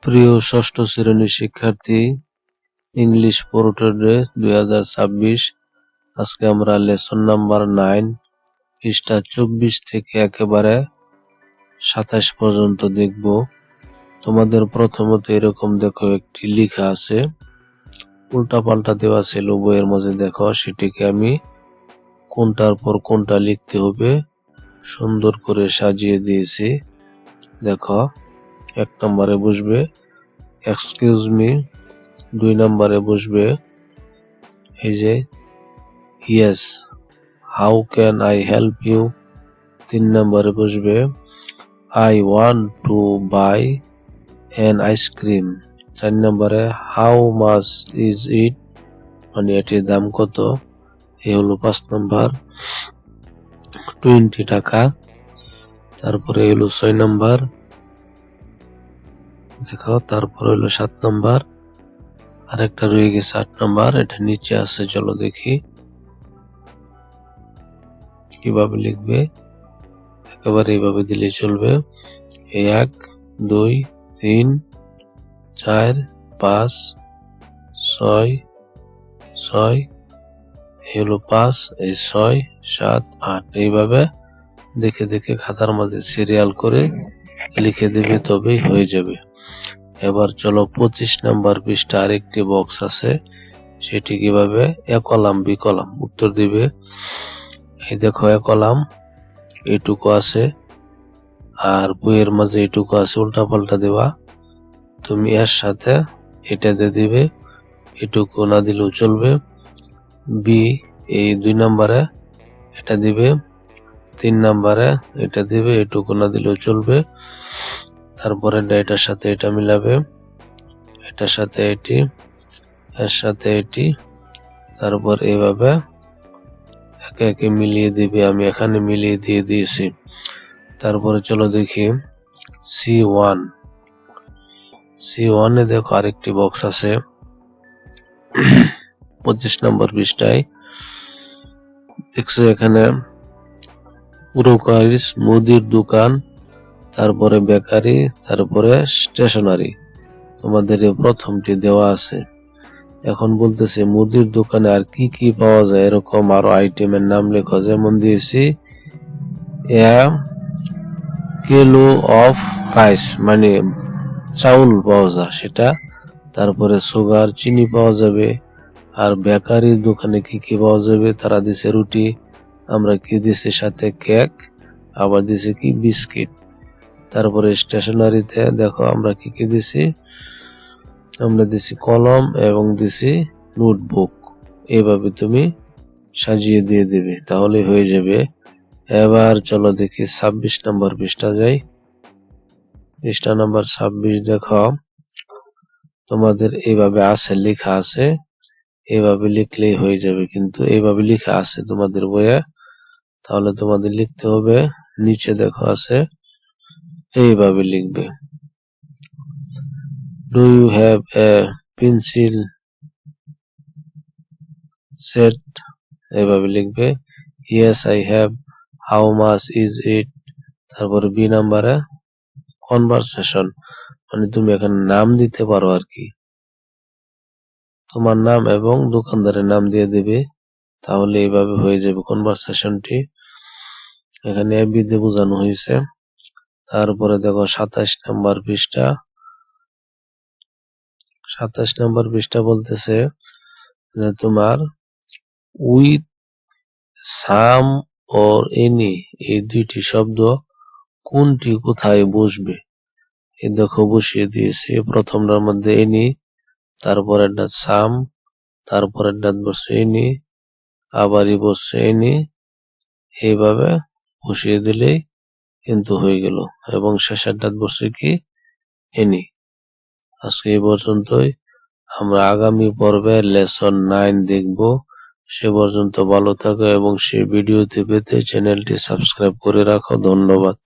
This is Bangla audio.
প্রিয় ষষ্ঠ শ্রেণীর শিক্ষার্থী, ইংলিশ পোর্ট্রেটে 2026 আজকে আমরা লেসন নাম্বার 9 পৃষ্ঠা 24 থেকে একেবারে 27 পর্যন্ত দেখব। তোমাদের প্রথমত এরকম দেখো একটি লেখা আছে, উল্টা পাল্টা দেওয়া ছিল বইয়ের মাঝে, দেখো সেটিকে আমি কোনটার পর কোনটা লিখতে হবে সুন্দর করে সাজিয়ে দিয়েছি। দেখো 1 নম্বরে বসবে এক্সকিউজ মি, 2 নম্বরে বসবে এই যে yes how can I help you, 3 নম্বরে বসবে I want to buy an ice cream, 4 নম্বরে হাউ মাচ ইজ ইট, মানে এটির দাম কত, এই হলো 5 নম্বর 20 টাকা। তারপরে হলো 6 নম্বর দেখো, তারপর হলো 7 নম্বর, আরেকটা রয়ে গেছে 8 নম্বর, এটা নিচে আছে, চলো দেখি কিভাবে লিখবে। একেবারে এইভাবে দিলে চলবে, 1 2 3 4 5 6 6, এই হলো 5, এই 6 7 8, এইভাবে দেখে দেখে খাতার মাঝে সিরিয়াল করে লিখে দেবে, তবেই হয়ে যাবে। এবার চলো 25 নাম্বার পৃষ্ঠা আরেকটি বক্স আছে, সেটি কিভাবে এ কলাম বি কলাম উত্তর দিবে। এই দেখো এ কলাম এইটুকু আছে আর বইয়ের মাঝে এইটুকু আছে, উল্টা পাল্টা দেওয়া, তুমি এর সাথে এটা দিয়ে দিবে, এটুকু না দিলেও চলবে। বি এই 2 নম্বরে এটা দিবে, 3 নম্বরে এটা দিবে, এটুকু না দিলেও চলবে। তারপরে এটার সাথে এটা মিলাবে, এটার সাথে এটি, এর সাথে এটি, তারপর এইভাবে একে একে মিলিয়ে দিবে। আমি এখানে মিলিয়ে দিয়ে দিয়েছি। তারপরে চলো দেখি C1, C1 এ দেখো আরেকটি বক্স আছে 25 নম্বর পৃষ্ঠায়, দেখছো এখানে গ্রোসারিস মুদির দোকান, তারপরে বেকারি, তারপরে স্টেশনারি, তোমাদের এই প্রথমটি দেওয়া আছে। এখন বলতেছে মুদির দোকানে আর কি কি পাওয়া যায়, এরকম আরো আইটেমের নাম লেখো। যেমন দিয়েছি এ কিলো অফ রাইস, মানে চাউল পাওয়া যায় সেটা, তারপরে সুগার চিনি পাওয়া যাবে। আর বেকারির দোকানে কি কি পাওয়া যাবে, তারা দিছে রুটি, আমরা কি দিছি সাথে কেক, আবার দিছি কি বিস্কিট। তারপরে স্টেশনারিতে দেখো আমরা কি কি দিছি, আমরা দিছি কলম এবং দিছি নোটবুক। এইভাবে তুমি সাজিয়ে দিয়ে দিবে, তাহলে হয়ে যাবে। এবার চলো দেখি 26 নম্বর পৃষ্ঠা যাই, পৃষ্ঠা নাম্বার 26 দেখো তোমাদের এইভাবে আছে, লেখা আছে, এইভাবে লিখলেই হয়ে যাবে, কিন্তু এইভাবে লেখা আছে তোমাদের বইয়ে, তাহলে তোমাদের লিখতে হবে নিচে দেখো আছে, এইভাবে লিখবে। Do you have a pencil set, এইভাবে লিখবে। Yes I have, how much is it, তারপরে বি নাম্বারে কনভারসেশন, মানে তুমি এখানে নাম দিতে পারো আর কি, তোমার নাম এবং দোকানদারের নাম দিয়ে দিবে, তাহলে এইভাবে হয়ে যাবে কনভারসেশনটি। এখানে এ বি দিয়ে বোঝানো হয়েছে। তারপরে দেখো 27 নাম্বার পৃষ্ঠা, 27 নাম্বার পৃষ্ঠা বলতেছে যে তোমার উইথ সাম অর এনি, এই দুইটি শব্দ কোনটি কোথায় বসবে, এই দেখো বসিয়ে দিয়েছে। প্রথমটার মধ্যে এনি, তারপরেরটা সাম, তারপরেরটা বসছে এনি, আবারই বসছে এনি, এইভাবে বসিয়ে দিলেই কিন্তু হয়ে গেল। এবং শেষেরটা বসছে কি এনি। আজকে এই পর্যন্তই, আমরা আগামী পর্বে লেসন 9 দেখব। সে পর্যন্ত ভালো থাকো এবং সেই ভিডিওটি পেতে চ্যানেলটি সাবস্ক্রাইব করে রাখো। ধন্যবাদ।